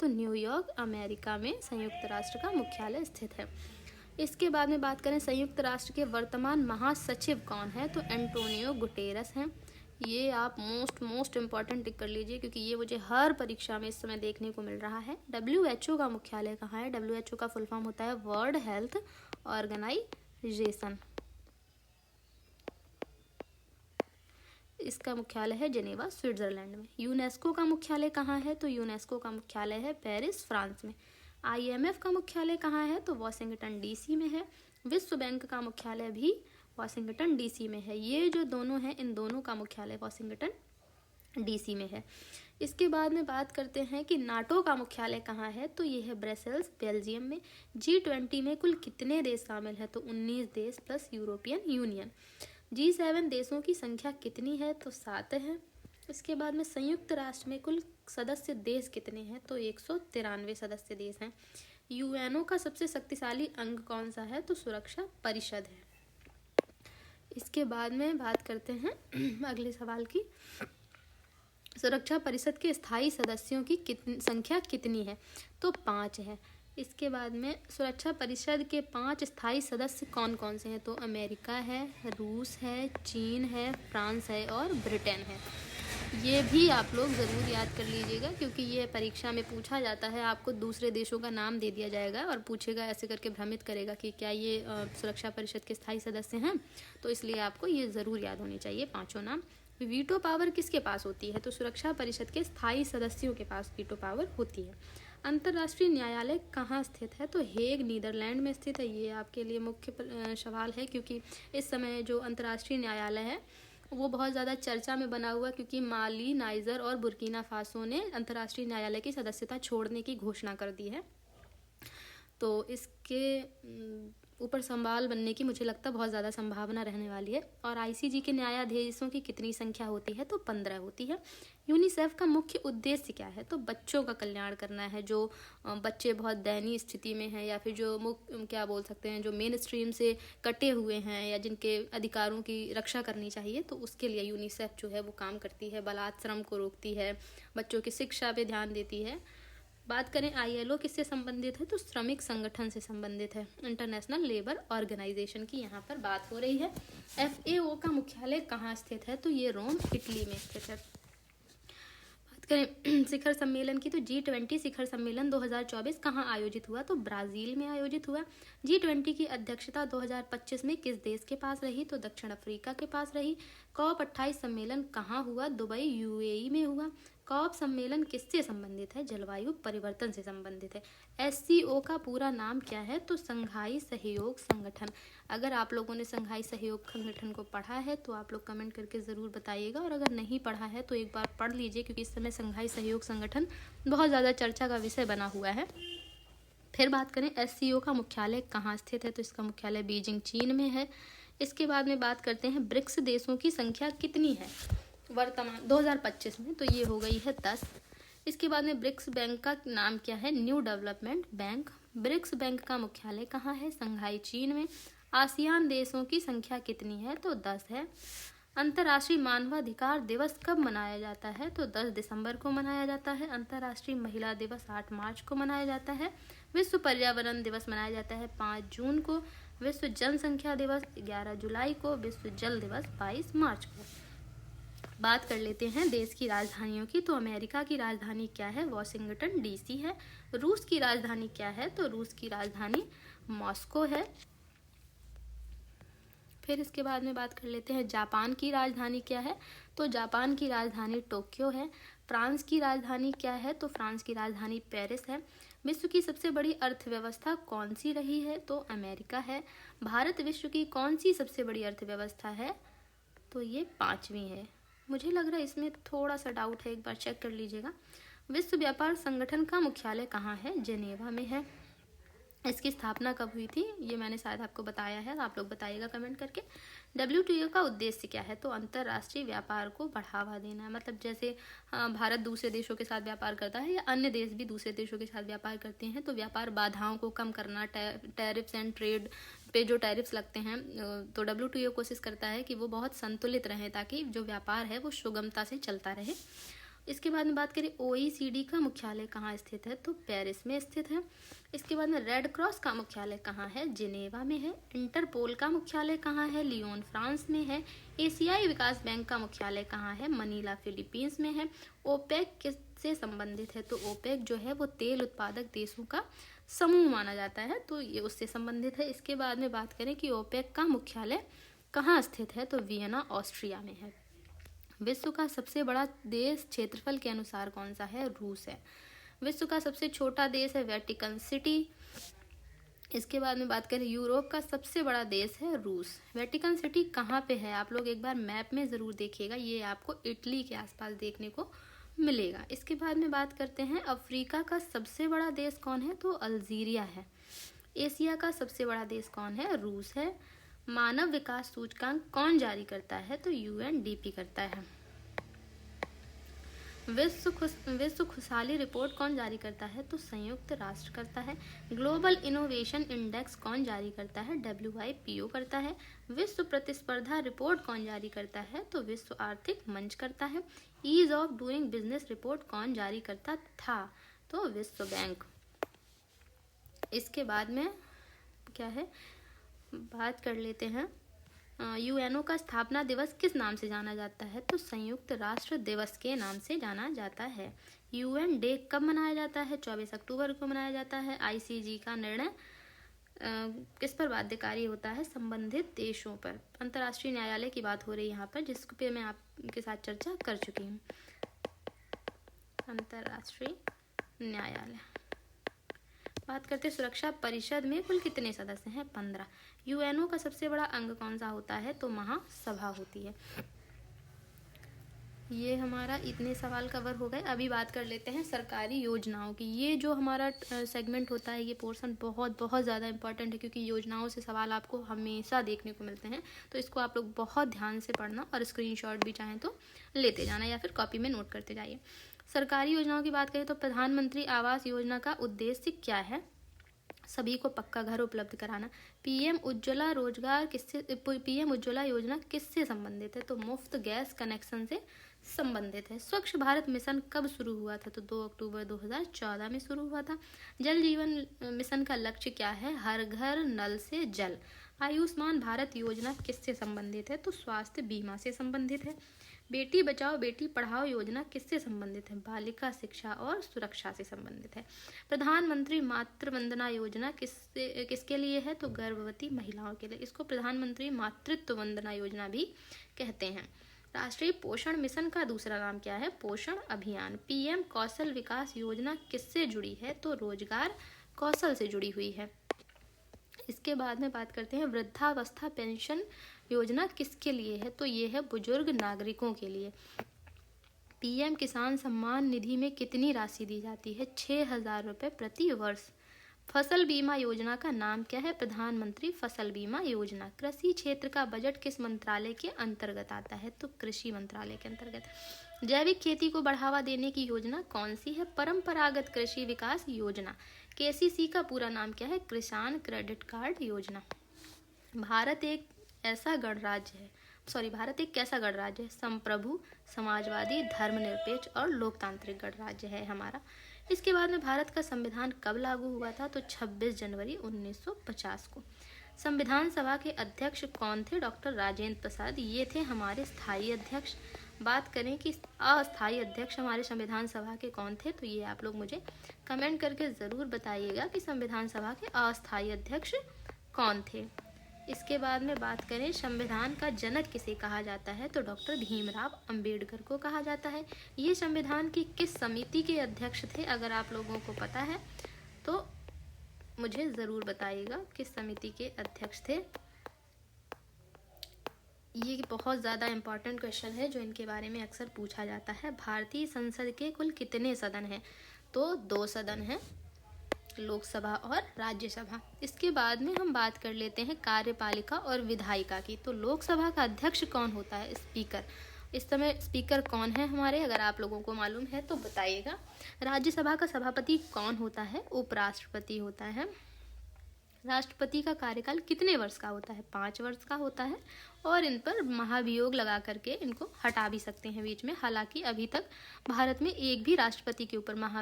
तो New York America में संयुक्त राष्ट्र का मुख्यालय स्थित है। इसके बाद में बात करें संयुक्त राष्ट्र के वर्तमान महासचिव कौन है, तो एंटोनियो गुटेरस हैं। ये आप मोस्ट इम्पॉर्टेंट टिक कर लीजिए, क्योंकि ये मुझे हर परीक्षा में इस समय देखने को मिल रहा है। WHO का मुख्यालय कहाँ है? WHO का फुल फॉर्म होता है वर्ल्ड हेल्थ ऑर्गेनाइजेशन। इसका मुख्यालय है जेनेवा, स्विट्जरलैंड में। यूनेस्को का मुख्यालय कहाँ है? तो यूनेस्को का मुख्यालय है पेरिस, फ्रांस में। IMF का मुख्यालय कहाँ है? तो वॉशिंगटन DC में है। विश्व बैंक का मुख्यालय भी वॉशिंगटन DC में है। ये जो दोनों हैं, इन दोनों का मुख्यालय वॉशिंगटन DC में है। इसके बाद में बात करते हैं कि नाटो का मुख्यालय कहाँ है? तो ये है ब्रसेल्स, बेल्जियम में। G20 में कुल कितने देश शामिल हैं? तो 19 देश प्लस यूरोपियन यूनियन। G7 देशों की संख्या कितनी है? तो 7 है। इसके बाद में संयुक्त राष्ट्र में कुल सदस्य देश कितने हैं? तो 193 सदस्य देश हैं। UNO का सबसे शक्तिशाली अंग कौन सा है? तो सुरक्षा परिषद है। इसके बाद में बात करते हैं अगले सवाल की। सुरक्षा परिषद के स्थायी सदस्यों की संख्या कितनी है? तो 5 है। इसके बाद में सुरक्षा परिषद के 5 स्थायी सदस्य कौन कौन से हैं? तो अमेरिका है, रूस है, चीन है, फ्रांस है और ब्रिटेन है। ये भी आप लोग ज़रूर याद कर लीजिएगा, क्योंकि ये परीक्षा में पूछा जाता है। आपको दूसरे देशों का नाम दे दिया जाएगा और पूछेगा, ऐसे करके भ्रमित करेगा कि क्या ये सुरक्षा परिषद के स्थायी सदस्य हैं। तो इसलिए आपको ये ज़रूर याद होनी चाहिए 5 नाम। वीटो पावर किसके पास होती है? तो सुरक्षा परिषद के स्थायी सदस्यों के पास वीटो पावर होती है। अंतर्राष्ट्रीय न्यायालय कहाँ स्थित है? तो हेग, नीदरलैंड में स्थित है। ये आपके लिए मुख्य सवाल है, क्योंकि इस समय जो अंतर्राष्ट्रीय न्यायालय है वो बहुत ज़्यादा चर्चा में बना हुआ, क्योंकि माली, नाइजर और बुर्किना फासो ने अंतर्राष्ट्रीय न्यायालय की सदस्यता छोड़ने की घोषणा कर दी है। तो इसके ऊपर संवाल बनने की मुझे लगता है बहुत ज़्यादा संभावना रहने वाली है। और ICJ के न्यायाधीशों की कितनी संख्या होती है? तो 15 होती है। यूनिसेफ का मुख्य उद्देश्य क्या है? तो बच्चों का कल्याण करना है। जो बच्चे बहुत दयनीय स्थिति में हैं, या फिर जो क्या बोल सकते हैं, जो मेन स्ट्रीम से कटे हुए हैं, या जिनके अधिकारों की रक्षा करनी चाहिए, तो उसके लिए यूनिसेफ जो है वो काम करती है। बलात्श्रम को रोकती है, बच्चों की शिक्षा पे ध्यान देती है। बात करें ILO किससे संबंधित है? तो श्रमिक संगठन से संबंधित है, इंटरनेशनल लेबर ऑर्गेनाइजेशन की यहाँ पर बात हो रही है। FAO का मुख्यालय कहाँ स्थित है? तो ये रोम, इटली में स्थित है। बात करें शिखर सम्मेलन की, तो G20 शिखर सम्मेलन 2024 कहाँ आयोजित हुआ? तो ब्राज़ील में आयोजित हुआ। G20 की अध्यक्षता 2025 में किस देश के पास रही? तो दक्षिण अफ्रीका के पास रही। COP28 सम्मेलन कहाँ हुआ? दुबई, UAE में हुआ। COP सम्मेलन किससे संबंधित है? जलवायु परिवर्तन से संबंधित है। SCO का पूरा नाम क्या है? तो संघाई सहयोग संगठन। अगर आप लोगों ने संघाई सहयोग संगठन को पढ़ा है तो आप लोग कमेंट करके ज़रूर बताइएगा, और अगर नहीं पढ़ा है तो एक बार पढ़ लीजिए, क्योंकि इस समय संघाई सहयोग संगठन बहुत ज़्यादा चर्चा का विषय बना हुआ है। फिर बात करें SCO का मुख्यालय कहाँ स्थित है? तो इसका मुख्यालय बीजिंग, चीन में है। इसके बाद में बात करते हैं ब्रिक्स देशों की संख्या कितनी है वर्तमान 2025 में? तो ये हो गई है 10। इसके बाद में ब्रिक्स बैंक का नाम क्या है? New development bank. BRICS bank का मुख्यालय कहाँ है? संघाई, चीन में। आसियान देशों की संख्या कितनी है? तो 10 है। अंतर्राष्ट्रीय मानवाधिकार दिवस कब मनाया जाता है? तो 10 दिसंबर को मनाया जाता है। अंतर्राष्ट्रीय महिला दिवस 8 मार्च को मनाया जाता है। विश्व पर्यावरण दिवस मनाया जाता है 5 जून को। विश्व जनसंख्या दिवस 11 जुलाई को। विश्व जल दिवस 22 मार्च को। बात कर लेते हैं देश की राजधानियों की, तो अमेरिका की राजधानी क्या है? वॉशिंगटन DC है। रूस की राजधानी क्या है? तो रूस की राजधानी मॉस्को है। फिर इसके बाद में बात कर लेते हैं जापान की राजधानी क्या है? तो जापान की राजधानी टोक्यो है। फ्रांस की राजधानी क्या है? तो फ्रांस की राजधानी पेरिस है। विश्व की सबसे बड़ी अर्थव्यवस्था कौन सी रही है? तो अमेरिका है। भारत विश्व की कौन सी सबसे बड़ी अर्थव्यवस्था है? तो ये 5वीं है। मुझे लग रहा है इसमें थोड़ा सा डाउट है, एक बार चेक कर लीजिएगा। विश्व व्यापार संगठन का मुख्यालय कहाँ है? जेनेवा में है। इसकी स्थापना कब हुई थी? ये मैंने शायद आपको बताया है, आप लोग बताइएगा कमेंट करके। WTO का उद्देश्य क्या है? तो अंतर्राष्ट्रीय व्यापार को बढ़ावा देना है। मतलब जैसे भारत दूसरे देशों के साथ व्यापार करता है, या अन्य देश भी दूसरे देशों के साथ व्यापार करते हैं, तो व्यापार बाधाओं को कम करना, टैरिफ्स एंड ट्रेड पे जो टैरिफ्स लगते हैं, तो WTO कोशिश करता है कि वो बहुत संतुलित रहे, ताकि जो व्यापार है वो सुगमता से चलता रहे। इसके बाद में बात करें OECD का मुख्यालय कहाँ स्थित है, तो पेरिस में स्थित है। इसके बाद में रेड क्रॉस का मुख्यालय कहाँ है, जिनेवा में है। इंटरपोल का मुख्यालय कहाँ है, लियोन फ्रांस में है। एशियाई विकास बैंक का मुख्यालय कहाँ है, मनीला फिलीपींस में है। ओपेक किससे संबंधित है, तो ओपेक जो है वो तेल उत्पादक देशों का समूह माना जाता है, तो ये उससे संबंधित है। इसके बाद में बात करें कि ओपेक का मुख्यालय कहाँ स्थित है, तो वियना ऑस्ट्रिया में है। विश्व का सबसे बड़ा देश क्षेत्रफल के अनुसार कौन सा है, रूस है। विश्व का सबसे छोटा देश है वेटिकन सिटी। इसके बाद में बात करें यूरोप का सबसे बड़ा देश है रूस। वेटिकन सिटी कहाँ पे है, आप लोग एक बार मैप में ज़रूर देखिएगा, ये आपको इटली के आसपास देखने को मिलेगा। इसके बाद में बात करते हैं अफ्रीका का सबसे बड़ा देश कौन है, तो अल्जीरिया है। एशिया का सबसे बड़ा देश कौन है, रूस है। मानव विकास सूचकांक कौन जारी करता है, तो UNDP करता है। विश्व खुशहाली रिपोर्ट कौन जारी करता है, तो संयुक्त राष्ट्र करता है। ग्लोबल इनोवेशन इंडेक्स कौन जारी करता है, WIPO करता है। विश्व प्रतिस्पर्धा रिपोर्ट कौन जारी करता है, तो विश्व आर्थिक मंच करता है। Ease of doing business report कौन जारी करता था, तो विश्व बैंक। इसके बाद में क्या है, बात कर लेते हैं UNO का स्थापना दिवस किस नाम से जाना जाता है, तो संयुक्त राष्ट्र दिवस के नाम से जाना जाता है। UN डे कब मनाया जाता है, 24 अक्टूबर को मनाया जाता है। ICJ का निर्णय किस पर बाध्यकारी होता है, संबंधित देशों पर। अंतर्राष्ट्रीय न्यायालय की बात हो रही है यहाँ पर, जिस पे मैं आपके साथ चर्चा कर चुकी हूँ। अंतर्राष्ट्रीय न्यायालय। बात करते हैं सुरक्षा परिषद में कुल कितने सदस्य हैं, 15। UNO का सबसे बड़ा अंग कौन सा होता है, तो महासभा होती है। ये हमारा इतने सवाल कवर हो गए। अभी बात कर लेते हैं सरकारी योजनाओं की। ये जो हमारा सेगमेंट होता है, ये पोर्शन बहुत बहुत ज़्यादा इंपॉर्टेंट है, क्योंकि योजनाओं से सवाल आपको हमेशा देखने को मिलते हैं। तो इसको आप लोग बहुत ध्यान से पढ़ना और स्क्रीनशॉट भी चाहें तो लेते जाना या फिर कॉपी में नोट करते जाइए। सरकारी योजनाओं की बात करें तो प्रधानमंत्री आवास योजना का उद्देश्य क्या है, सभी को पक्का घर उपलब्ध कराना। PM उज्ज्वला योजना किससे संबंधित है, तो मुफ्त गैस कनेक्शन से संबंधित है। स्वच्छ भारत मिशन कब शुरू हुआ था, तो 2 अक्टूबर 2014 में शुरू हुआ था। जल जीवन मिशन का लक्ष्य क्या है, हर घर नल से जल। आयुष्मान भारत योजना किससे संबंधित है, तो स्वास्थ्य बीमा से संबंधित है। बेटी बचाओ बेटी पढ़ाओ योजना किससे संबंधित है, बालिका शिक्षा और सुरक्षा से संबंधित है। प्रधानमंत्री मातृ वंदना योजना किसके लिए है, तो गर्भवती महिलाओं के लिए। इसको प्रधानमंत्री मातृत्व वंदना योजना भी कहते हैं। राष्ट्रीय पोषण मिशन का दूसरा नाम क्या है, पोषण अभियान। PM कौशल विकास योजना किससे जुड़ी है, तो रोजगार कौशल से जुड़ी हुई है। इसके बाद में बात करते हैं वृद्धावस्था पेंशन योजना किसके लिए है, तो ये है बुजुर्ग नागरिकों के लिए। PM किसान सम्मान निधि में कितनी राशि दी जाती है, 6,000 रुपये प्रति वर्ष। फसल बीमा योजना का नाम क्या है, प्रधानमंत्री फसल बीमा योजना। कृषि क्षेत्र का बजट किस मंत्रालय के अंतर्गत आता है, तो कृषि मंत्रालय के अंतर्गत। जैविक खेती को बढ़ावा देने की योजना कौन सी है, परंपरागत कृषि विकास योजना। KCC का पूरा नाम क्या है, किसान क्रेडिट कार्ड योजना। भारत एक कैसा गणराज्य है, संप्रभु, समाजवादी, धर्मनिरपेक्ष और लोकतांत्रिक गणराज्य है हमारा। इसके बाद में भारत का संविधान कब लागू हुआ था, तो 26 जनवरी 1950 को। संविधान सभा के अध्यक्ष कौन थे, डॉक्टर राजेंद्र प्रसाद, ये थे हमारे स्थायी अध्यक्ष। बात करें कि अस्थायी अध्यक्ष हमारे संविधान सभा के कौन थे, तो ये आप लोग मुझे कमेंट करके ज़रूर बताइएगा कि संविधान सभा के अस्थायी अध्यक्ष कौन थे। इसके बाद में बात करें संविधान का जनक किसे कहा जाता है, तो डॉक्टर भीमराव अंबेडकर को कहा जाता है। ये संविधान की किस समिति के अध्यक्ष थे, अगर आप लोगों को पता है तो मुझे ज़रूर बताइएगा किस समिति के अध्यक्ष थे। ये बहुत ज़्यादा इम्पॉर्टेंट क्वेश्चन है जो इनके बारे में अक्सर पूछा जाता है। भारतीय संसद के कुल कितने सदन हैं, तो 2 सदन हैं, लोकसभा और राज्यसभा। इसके बाद में हम बात कर लेते हैं कार्यपालिका और विधायिका की। तो लोकसभा का अध्यक्ष कौन होता है, स्पीकर। इस समय स्पीकर कौन है हमारे, अगर आप लोगों को मालूम है तो बताइएगा। राज्यसभा का सभापति कौन होता है, उपराष्ट्रपति होता है। राष्ट्रपति का कार्यकाल कितने वर्ष का होता है? 5 वर्ष का होता है और इन पर महाभियोग लगा करके इनको हटा भी सकते हैं बीच में। हालांकि अभी तक भारत में एक भी राष्ट्रपति के ऊपर